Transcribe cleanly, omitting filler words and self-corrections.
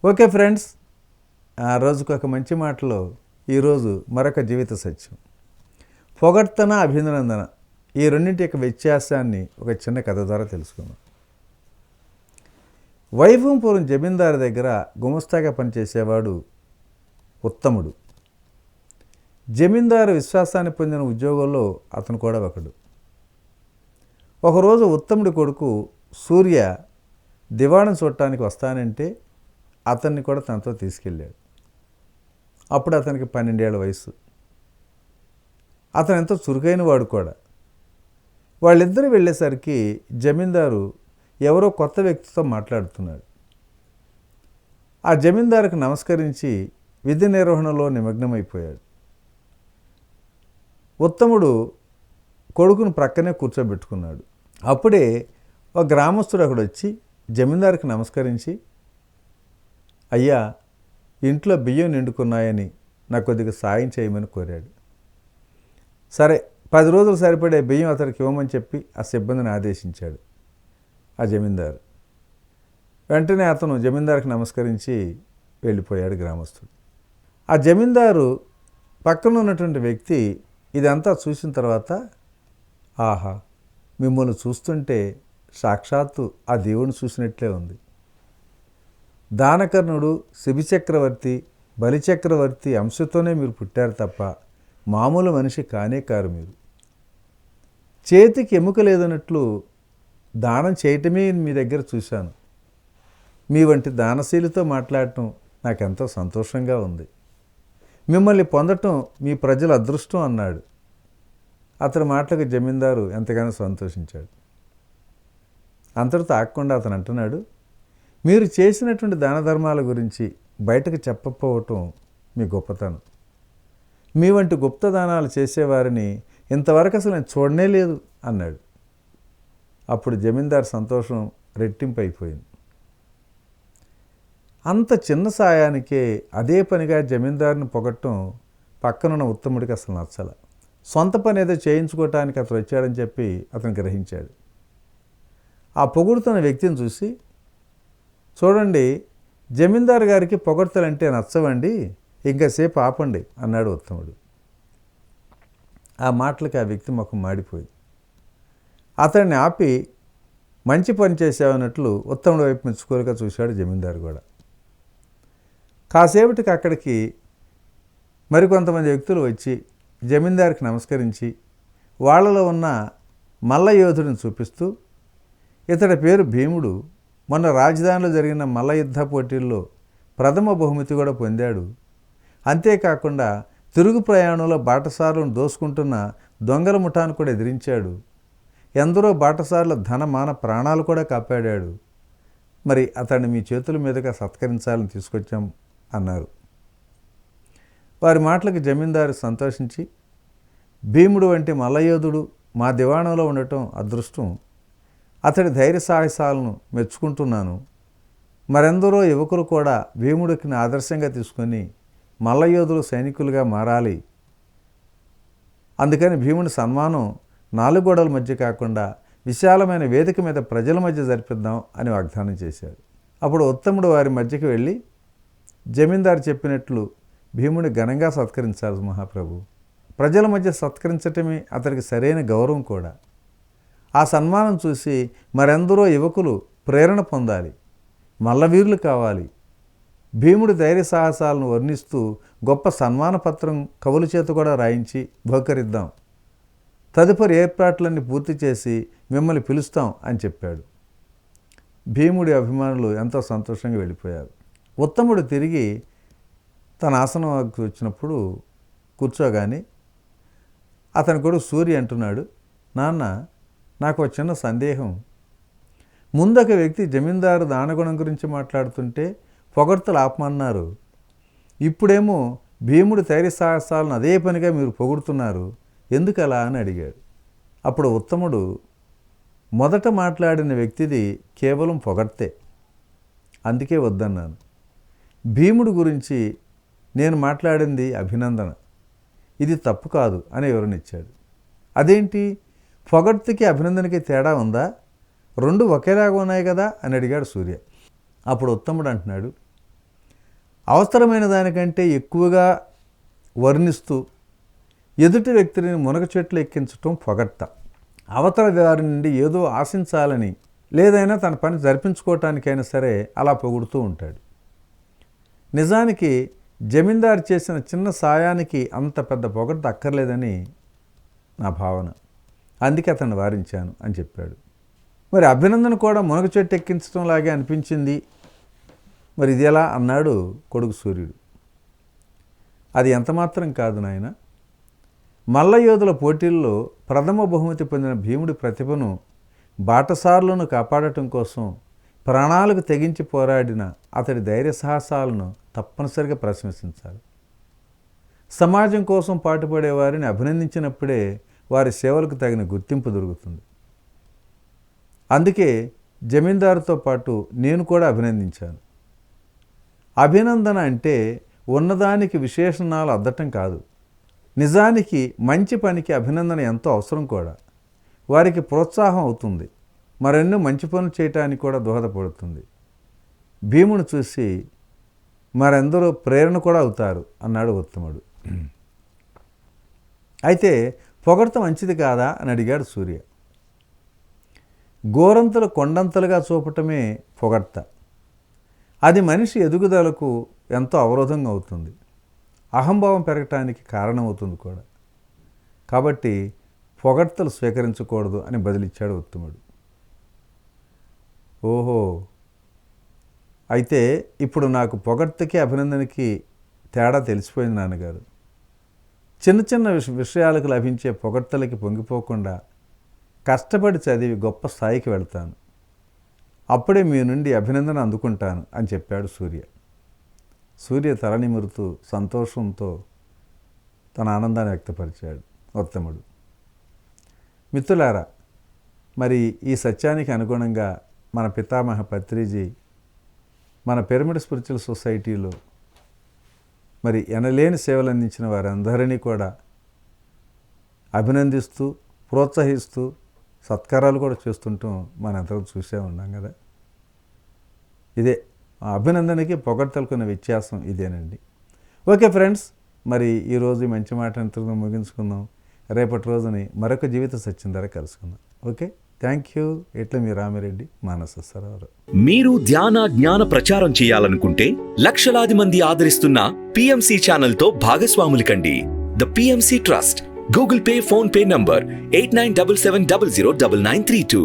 Okay friends, ఆ రోజుకు ఒక మంచి మాటలో ఈరోజు మరొక జీవిత సత్యం. పొగడ్తన, అభినందన ఈ రెండింటి యొక్క వ్యత్యాసాన్ని ఒక చిన్న కథ ద్వారా తెలుసుకుందాం. వైభవంపురం జమీందారు దగ్గర గుమస్తాగా పనిచేసేవాడు ఉత్తముడు. జమీందారు విశ్వాసాన్ని పొందిన ఉద్యోగంలో అతను కూడా ఒకడు. ఒకరోజు ఉత్తముడి కొడుకు సూర్య దివాణం చూడటానికి వస్తానంటే అతన్ని కూడా తనతో తీసుకెళ్ళాడు. అప్పుడు అతనికి 12 ఏళ్ల వయసు. అతను ఎంతో చురుకైన వాడు కూడా. వాళ్ళిద్దరూ వెళ్ళేసరికి జమీందారు ఎవరో కొత్త వ్యక్తితో మాట్లాడుతున్నాడు. ఆ జమీందారుకు నమస్కరించి విధి నిర్వహణలో నిమగ్నమైపోయాడు. ఉత్తముడు కొడుకును ప్రక్కనే కూర్చోబెట్టుకున్నాడు. అప్పుడే ఒక గ్రామస్తుడు అక్కడ వచ్చి జమీందారుకి నమస్కరించి, అయ్యా, ఇంట్లో బియ్యం నిండుకున్నాయని నాకు కొద్దిగా సాయం చేయమని కోరాడు. సరే, 10 రోజులు సరిపడే బియ్యం అతనికి ఇవ్వమని చెప్పి ఆ సిబ్బందిని ఆదేశించాడు ఆ జమీందారు. వెంటనే అతను జమీందారుకి నమస్కరించి వెళ్ళిపోయాడు గ్రామస్తుడు. ఆ జమీందారు పక్కన ఉన్నటువంటి వ్యక్తి ఇదంతా చూసిన తర్వాత, ఆహా, మిమ్మల్ని చూస్తుంటే సాక్షాత్తు ఆ దేవుని చూసినట్లే ఉంది. దానకర్ణుడు, శిబిచక్రవర్తి, బలిచక్రవర్తి అంశతోనే మీరు పుట్టారు తప్ప మామూలు మనిషి కానే కారు. మీరు చేతికి ఎముక లేదన్నట్లు దానం చేయటమే మీ దగ్గర చూశాను. మీ వంటి దానశీలితో మాట్లాడటం నాకెంతో సంతోషంగా ఉంది. మిమ్మల్ని పొందటం మీ ప్రజల అదృష్టం అన్నాడు. అతని మాటలకు జమీందారు ఎంతగానో సంతోషించాడు. అంతటితో ఆగకుండా అతను అంటున్నాడు, మీరు చేసినటువంటి దాన ధర్మాల గురించి బయటకు చెప్పకపోవటం మీ గొప్పతనం. మీ వంటి గుప్త దానాలు చేసేవారిని ఇంతవరకు అసలు నేను చూడనే లేదు అన్నాడు. అప్పుడు జమీందారు సంతోషం రెట్టింపు అయిపోయింది. అంత చిన్న సాయానికే అదే పనిగా జమీందారుని పొగట్టం పక్కనున్న ఉత్తముడికి అసలు నచ్చల. సొంత పని ఏదో చేయించుకోవటానికి అతను వచ్చాడని చెప్పి అతను గ్రహించాడు. ఆ పొగుడుతున్న వ్యక్తిని చూసి, చూడండి, జమీందారు గారికి పొగడ్తలంటే నచ్చవండి, ఇంకాసేపు ఆపండి అన్నాడు ఉత్తముడు. ఆ మాటలకి ఆ వ్యక్తి ముఖం మాడిపోయింది. అతన్ని ఆపి మంచి పని చేసావన్నట్లు ఉత్తముడి వైపు మెచ్చుకోలుగా చూశాడు జమీందారు కూడా. కాసేపటికి అక్కడికి మరికొంతమంది వ్యక్తులు వచ్చి జమీందారుకి నమస్కరించి వాళ్ళలో ఉన్న మల్ల యోధుడిని చూపిస్తూ, ఇతడి పేరు భీముడు, మొన్న రాజధానిలో జరిగిన మల్ల యుద్ధ పోటీల్లో ప్రథమ బహుమతి కూడా పొందాడు. అంతేకాకుండా తిరుగు ప్రయాణంలో బాటసారులను దోసుకుంటున్న దొంగల ముఠాను కూడా ఎదిరించాడు. ఎందరో బాటసారుల ధన మాన ప్రాణాలు కూడా కాపాడాడు. మరి అతన్ని మీ చేతుల మీదుగా సత్కరించాలని తీసుకొచ్చాం అన్నారు. వారి మాటలకు జమీందారు సంతోషించి, భీముడు వంటి మల్లయోధుడు మా దివాణంలో ఉండటం అదృష్టం. అతడి ధైర్య సాహసాలను మెచ్చుకుంటున్నాను. మరెందరో యువకులు కూడా భీముడికి ఆదర్శంగా తీసుకొని మల్లయోధులు సైనికులుగా మారాలి. అందుకని భీముడి సన్మానం 4 గోడల మధ్య కాకుండా విశాలమైన వేదిక మీద ప్రజల మధ్య జరిపిద్దాం అని వాగ్దానం చేశాడు. అప్పుడు ఉత్తముడు వారి మధ్యకి వెళ్ళి, జమీందారు చెప్పినట్లు భీముడి ఘనంగా సత్కరించాలి మహాప్రభు. ప్రజల మధ్య సత్కరించటమే అతనికి సరైన గౌరవం కూడా. ఆ సన్మానం చూసి మరెందరో యువకులు ప్రేరణ పొందాలి, మల్లవీరులు కావాలి. భీముడి ధైర్య సాహసాలను వర్ణిస్తూ గొప్ప సన్మాన పత్రం కవుల చేత కూడా రాయించి బహుకరిద్దాం. తదుపరి ఏర్పాట్లన్నీ పూర్తి చేసి మిమ్మల్ని పిలుస్తాం అని చెప్పాడు. భీముడి అభిమానులు ఎంతో సంతోషంగా వెళ్ళిపోయారు. ఉత్తముడు తిరిగి తన ఆసనంకి వచ్చినప్పుడు కూర్చోగానే అతని కొడుకు సూర్య అంటున్నాడు, నాన్న, నాకు ఒక చిన్న సందేహం. ముందొక వ్యక్తి జమీందారు దానగుణం గురించి మాట్లాడుతుంటే పొగడ్తలు ఆపమన్నారు. ఇప్పుడేమో భీముడి ధైర్య సాహసాలను అదే పనిగా మీరు పొగుడుతున్నారు, ఎందుకలా అని అడిగాడు. అప్పుడు ఉత్తముడు, మొదట మాట్లాడిన వ్యక్తిది కేవలం పొగడ్తే, అందుకే వద్దన్నాను. భీముడి గురించి నేను మాట్లాడింది అభినందన, ఇది తప్పు కాదు అని వివరణిచ్చాడు. అదేంటి, పొగడ్తకి అభినందనకి తేడా ఉందా? 2 ఒకేలాగా ఉన్నాయి కదా అని అడిగాడు సూర్య. అప్పుడు ఉత్తముడు అంటున్నాడు, అవసరమైన దానికంటే ఎక్కువగా వర్ణిస్తూ ఎదుటి వ్యక్తిని మునగ చెట్లు ఎక్కించటం పొగడ్త. అవతల దారి నుండి ఏదో ఆశించాలని లేదైనా తన పని జరిపించుకోవటానికైనా సరే అలా పొగుడుతూ ఉంటాడు. నిజానికి జమీందారు చేసిన చిన్న సాయానికి అంత పెద్ద పొగడ్త అక్కర్లేదని నా భావన. అందుకే అతన్ని వారించాను అని చెప్పాడు. మరి అభినందన కూడా మునగ చెట్టు ఎక్కించడం లాగే అనిపించింది, మరి ఇది ఎలా అన్నాడు కొడుకు సూర్యుడు. అది ఎంతమాత్రం కాదు నాయన. మల్ల యోధుల పోటీల్లో ప్రథమ బహుమతి పొందిన భీముడి ప్రతిభను, బాటసారులను కాపాడటం కోసం ప్రాణాలకు తెగించి పోరాడిన అతడి ధైర్య సాహసాలను తప్పనిసరిగా ప్రశంసించాలి. సమాజం కోసం పాటుపడే వారిని అభినందించినప్పుడే వారి సేవలకు తగిన గుర్తింపు దొరుకుతుంది. అందుకే జమీందారుతో పాటు నేను కూడా అభినందించాను. అభినందన అంటే ఉన్నదానికి విశేషణాలు అద్దటం కాదు. నిజానికి మంచి పనికి అభినందన ఎంతో అవసరం కూడా. వారికి ప్రోత్సాహం అవుతుంది, మరెన్నో మంచి పనులు చేయటానికి కూడా దోహదపడుతుంది. భీముని చూసి మరెందరో ప్రేరణ కూడా అవుతారు అన్నాడు ఉత్తముడు. అయితే పొగడ్త మంచిది కాదా అని అడిగాడు సూర్య. గోరంతలు కొండంతలుగా చూపటమే పొగడ్త. అది మనిషి ఎదుగుదలకు ఎంతో అవరోధంగా అవుతుంది, అహంభావం పెరగటానికి కారణమవుతుంది కూడా. కాబట్టి పొగడ్తలు స్వీకరించకూడదు అని బదిలిచ్చాడు ఉత్తముడు. ఓహో, అయితే ఇప్పుడు నాకు పొగడ్తకి అభినందనకి తేడా తెలిసిపోయింది నాన్నగారు. చిన్న చిన్న విషయాలకు లభించే పొగడ్తలకి పొంగిపోకుండా కష్టపడి చదివి గొప్ప స్థాయికి వెళ్తాను. అప్పుడే మీ నుండి అభినందన అందుకుంటాను అని చెప్పాడు సూర్య. సూర్య తల నిమురుతూ సంతోషంతో తన ఆనందాన్ని వ్యక్తపరిచాడు ఉత్తముడు. మిత్రులారా, మరి ఈ సత్యానికి అనుగుణంగా మన పితామహ పత్రిజీ మన పిరమిడ్ స్పిరిచువల్ సొసైటీలో మరి ఎనలేని సేవలు అందించిన వారందరినీ కూడా అభినందిస్తూ ప్రోత్సహిస్తూ సత్కారాలు కూడా చేస్తుంటాం మనందరం చూసే ఉన్నాం కదా. ఇదే అభినందనకి పొగడ్తలకున్న వ్యత్యాసం ఇదేనండి. ఓకే ఫ్రెండ్స్, మరి ఈరోజు ఈ మంచి మాట ఇంతలో ముగించుకుందాం. రేపటి రోజుని మరొక జీవిత సత్యం ధర కలుసుకుందాం. Okay, thank you. ఇట్లా మీ రామిరెడ్డి, మానస సరోవరం. మీరు ధ్యాన జ్ఞాన ప్రచారం చేయాలనుకుంటే లక్షలాది మంది ఆదరిస్తున్న పిఎంసి ఛానల్ తో భాగస్వాములు కండి. The PMC trust, Google pay, phone pay number 8977009932.